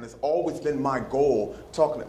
and it's always been my goal,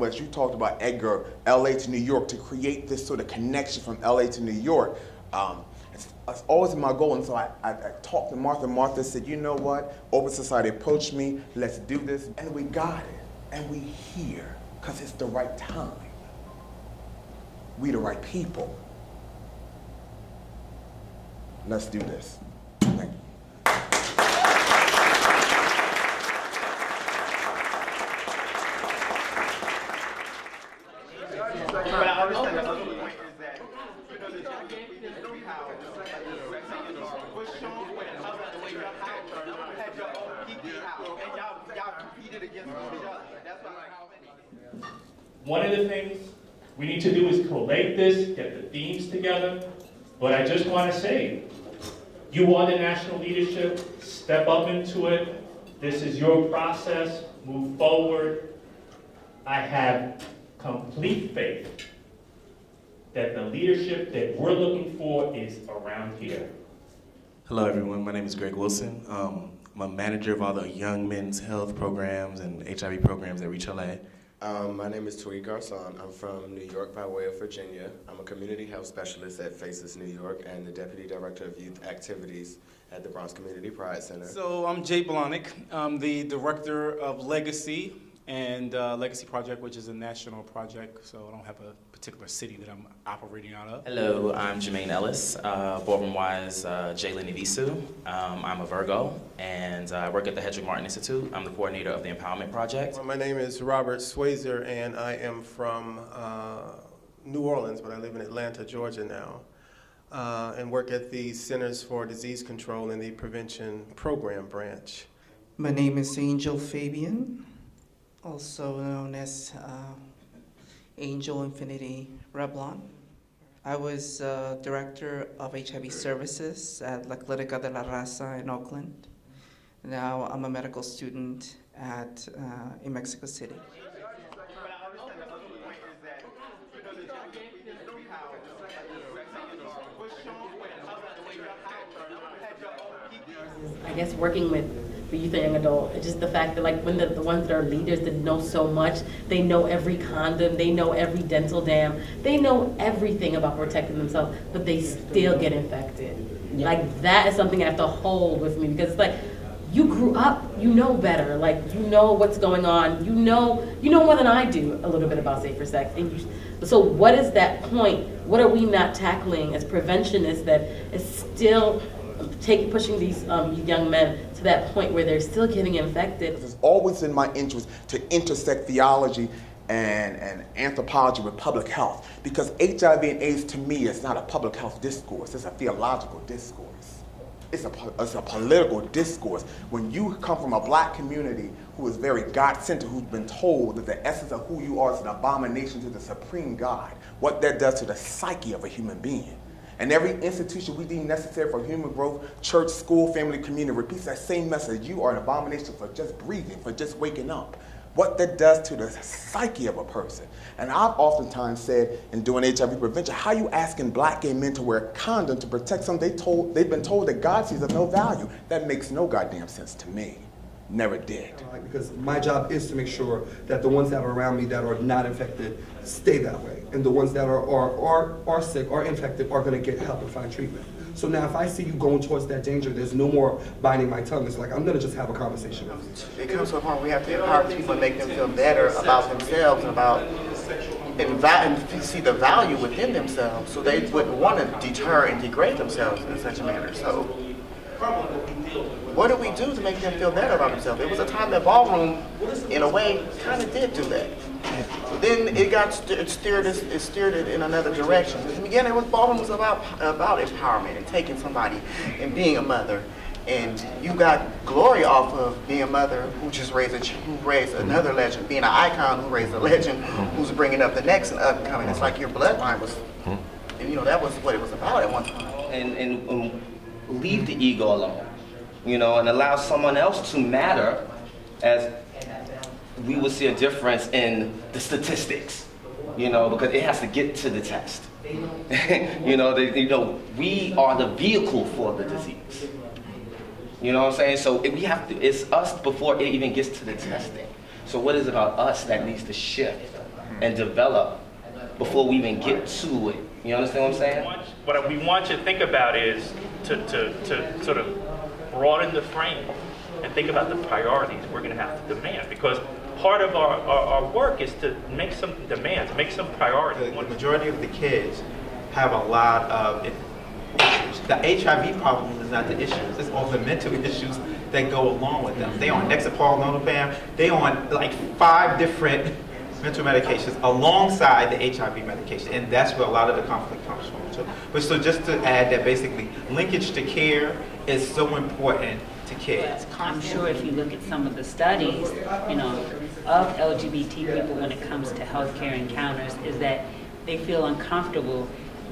as you talked about Edgar, LA to New York, to create this sort of connection from LA to New York. It's always been my goal, and so I talked to Martha. Martha said, you know what, Open Society approached me, let's do this, and we got it, and we here, because it's the right time. We the right people. Let's do this. Thank you. One of the things we need to do is collate this, get the themes together, but I just want to say, you are the national leadership, step up into it. This is your process, move forward. I have complete faith that the leadership that we're looking for is around here. Hello everyone, my name is Greg Wilson. I'm a manager of all the young men's health programs and HIV programs at Reach LA. My name is Tariq Garson. I'm from New York by way of Virginia. I'm a community health specialist at FACES New York and the Deputy Director of Youth Activities at the Bronx Community Pride Center. So I'm Jay Blahnik. I'm the Director of Legacy and Legacy Project, which is a national project, so I don't have a particular city that I'm operating out of. Hello, I'm Jermaine Ellis, Boardroom-wise Jalen Nivisu. I'm a Virgo, and I work at the Hedrick Martin Institute. I'm the coordinator of the Empowerment Project. Well, my name is Robert Swayzer, and I am from New Orleans, but I live in Atlanta, Georgia now, and work at the Centers for Disease Control and the Prevention Program branch. My name is Angel Fabian, also known as Angel Infinity Reblon. I was Director of HIV Services at La Clínica de la Raza in Oakland. Now I'm a medical student in Mexico City. I guess working with the youth and young adult, it's just the fact that like when the ones that are leaders that know so much, they know every condom, they know every dental dam, they know everything about protecting themselves, but they still get infected. Yeah. Like that is something I have to hold with me, because it's like, you grew up, you know better, like you know what's going on, you know more than I do a little bit about safer sex. And so what is that point? What are we not tackling as preventionists that is still pushing these young men to that point where they're still getting infected? It's always in my interest to intersect theology and anthropology with public health, because HIV and AIDS to me is not a public health discourse, it's a theological discourse. It's a political discourse. When you come from a black community who is very God-centered, who's been told that the essence of who you are is an abomination to the supreme God, what that does to the psyche of a human being. And every institution we deem necessary for human growth, church, school, family, community, repeats that same message. You are an abomination for just breathing, for just waking up. What that does to the psyche of a person. And I've oftentimes said in doing HIV prevention, how you asking black gay men to wear a condom to protect something they've been told that God sees of no value? That makes no goddamn sense to me. Never did. Because my job is to make sure that the ones that are around me that are not infected stay that way. And the ones that are sick or infected are going to get help and find treatment. So now if I see you going towards that danger, there's no more biting my tongue. It's like, I'm going to just have a conversation with you. It comes to a point where we have to empower people and make them feel better about themselves and see the value within themselves, so they wouldn't want to deter and degrade themselves in such a manner. So what do we do to make them feel better about themselves? It was a time that ballroom, in a way, kind of did do that. Then it got steered in another direction. In the beginning, ballroom was about empowerment and taking somebody and being a mother. And you got glory off of being a mother who raised another legend, being an icon who raised a legend, who's bringing up the next and upcoming. It's like your bloodline was, and that was what it was about at one time. And leave the ego alone, and allow someone else to matter, as we will see a difference in the statistics, because it has to get to the test. We are the vehicle for the disease. You know what I'm saying? So we have to, it's us before it even gets to the testing. So what is it about us that needs to shift and develop before we even get to it? You understand what I'm saying? What we want you to think about is to sort of broaden the frame and think about the priorities we're going to have to demand, because part of our work is to make some demands, make some priorities. The majority of the kids have a lot of issues. The HIV problem is not the issues, it's all the mental issues that go along with them. They on Nexapal, they on like 5 different mental medications alongside the HIV medication, and that's where a lot of the conflict comes from too. But so just to add that basically linkage to care is so important to kids. I'm sure if you look at some of the studies, you know, of LGBT people when it comes to healthcare encounters, is that they feel uncomfortable.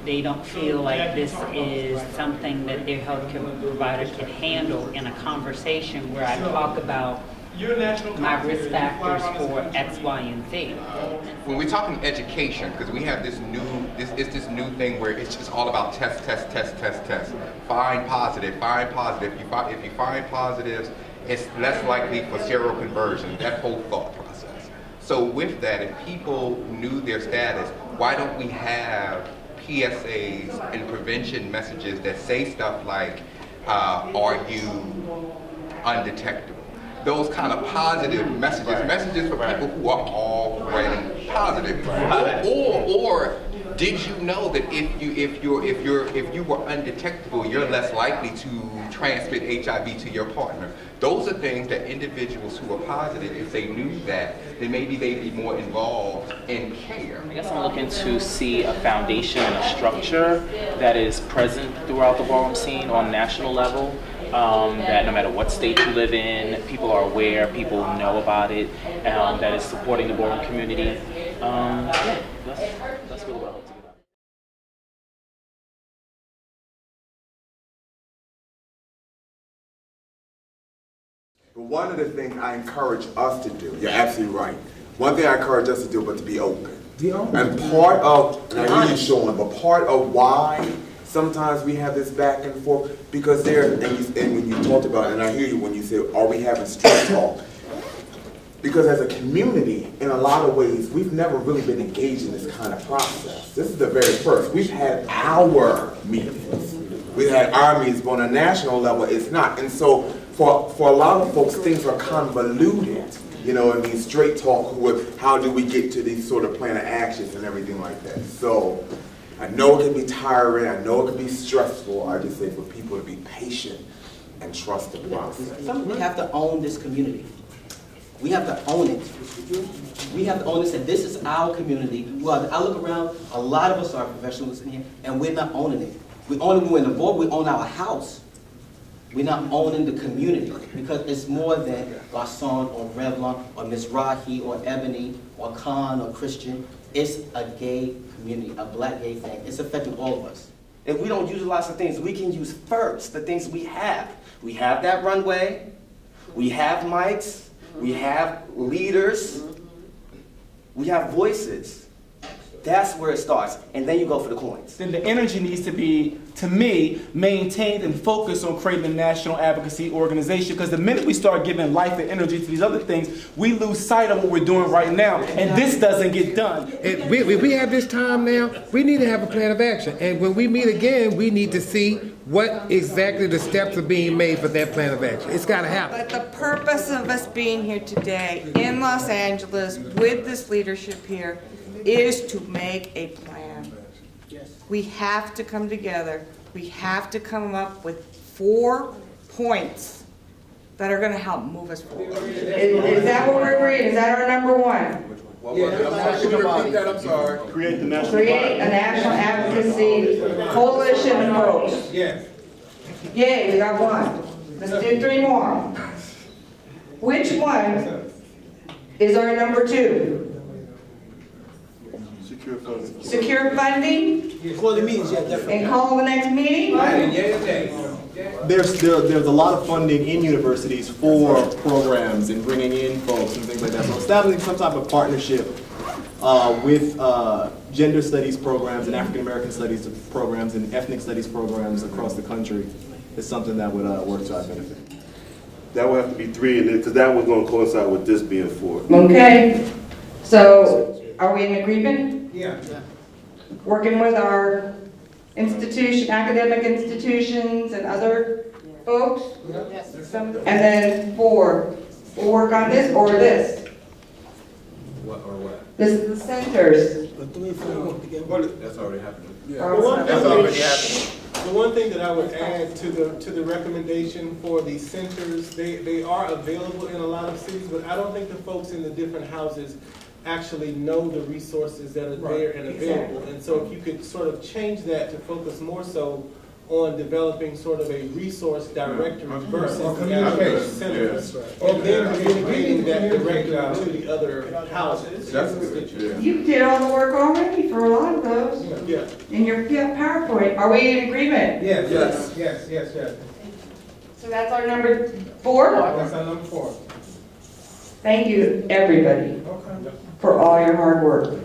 They don't feel like this is something that their healthcare provider can handle in a conversation where I talk about my risk factors for X, Y, and Z. When we're talking education, because we have this new thing where it's just all about test. Find positive, find positive. If you find positives, it's less likely for seroconversion, that whole thought process. So with that, if people knew their status, why don't we have PSAs and prevention messages that say stuff like, are you undetectable? Those kind of positive messages for people who are already positive. Or did you know that if you were undetectable, you're less likely to transmit HIV to your partner? Those are things that individuals who are positive, if they knew that, then maybe they'd be more involved in care. I guess I'm looking to see a foundation and a structure that is present throughout the ballroom scene on a national level. That no matter what state you live in, people are aware, people know about it, that is supporting the ballroom community. Yeah, that's really what I hope to get out. But one of the things I encourage us to do, you're absolutely right. One thing I encourage us to do, but to be open. And part of, and I hear you, Sean, but part of why sometimes we have this back and forth, because there, and when you talked about it, and I hear you when you say, are we having straight talk? Because as a community, in a lot of ways, we've never really been engaged in this kind of process. This is the very first. We've had our meetings. We've had our meetings, but on a national level, it's not. And so for a lot of folks, things are convoluted. You know, I mean, straight talk with how do we get to these sort of plan of actions and everything like that. So I know it can be tiring, I know it can be stressful. I just say for people to be patient and trust the process. We have to own this community. We have to own it. We have to own this, and this is our community. Well, I look around, a lot of us are professionals in here, and we're not owning it. We own it when we're in the board, we own our house. We're not owning the community, because it's more than Garcon or Revlon or Miss Rahi or Ebony or Khan or Christian. It's a gay community, a black gay thing. It's affecting all of us. If we don't utilize the things we can use first, the things we have. We have that runway, we have mics, we have leaders, we have voices. That's where it starts, and then you go for the coins. Then the energy needs to be, to me, maintained and focused on creating a national advocacy organization, because the minute we start giving life and energy to these other things, we lose sight of what we're doing right now, and this doesn't get done. We have this time now, we need to have a plan of action, and when we meet again, we need to see what exactly the steps are being made for that plan of action. It's got to happen. But the purpose of us being here today in Los Angeles with this leadership here is to make a plan. We have to come together. We have to come up with 4 points that are going to help move us forward. Is that what we're agreeing? Is that our number 1? I'm sorry. Create a national advocacy coalition of folks. Yes. Yay, we got 1. Let's do 3 more. Which one is our number 2? Secure funding. Call the meetings, yeah, definitely. And call the next meeting. There's a lot of funding in universities for programs and bringing in folks and things like that. So establishing some type of partnership with gender studies programs and African American studies programs and ethnic studies programs across the country is something that would work to our benefit. That would have to be 3, and because that was going to coincide with this being 4. Okay, so are we in agreement? Yeah. Working with our institution, academic institutions and other folks? Yes. And then 4, we'll work on this or this. What or what? This is the centers. That's already happening. The one thing that I would add to the recommendation for the centers, they are available in a lot of cities, but I don't think the folks in the different houses actually know the resources that are there and available. And so if you could sort of change that to focus more so on developing sort of a resource directory versus the actual centers, and then communicating that directly to the other houses. You did all the work already for a lot of those. Yeah. In your PowerPoint. Are we in agreement? Yes. So that's our number 4? That's our number 4. Thank you, everybody, for all your hard work.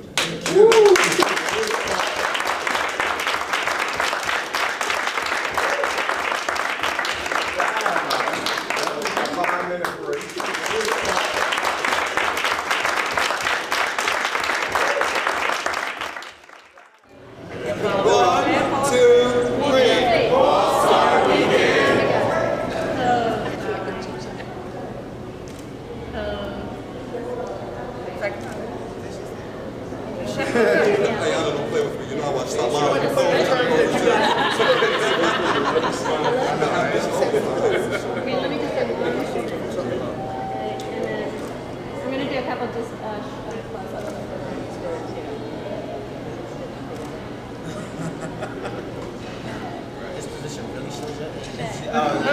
Oh,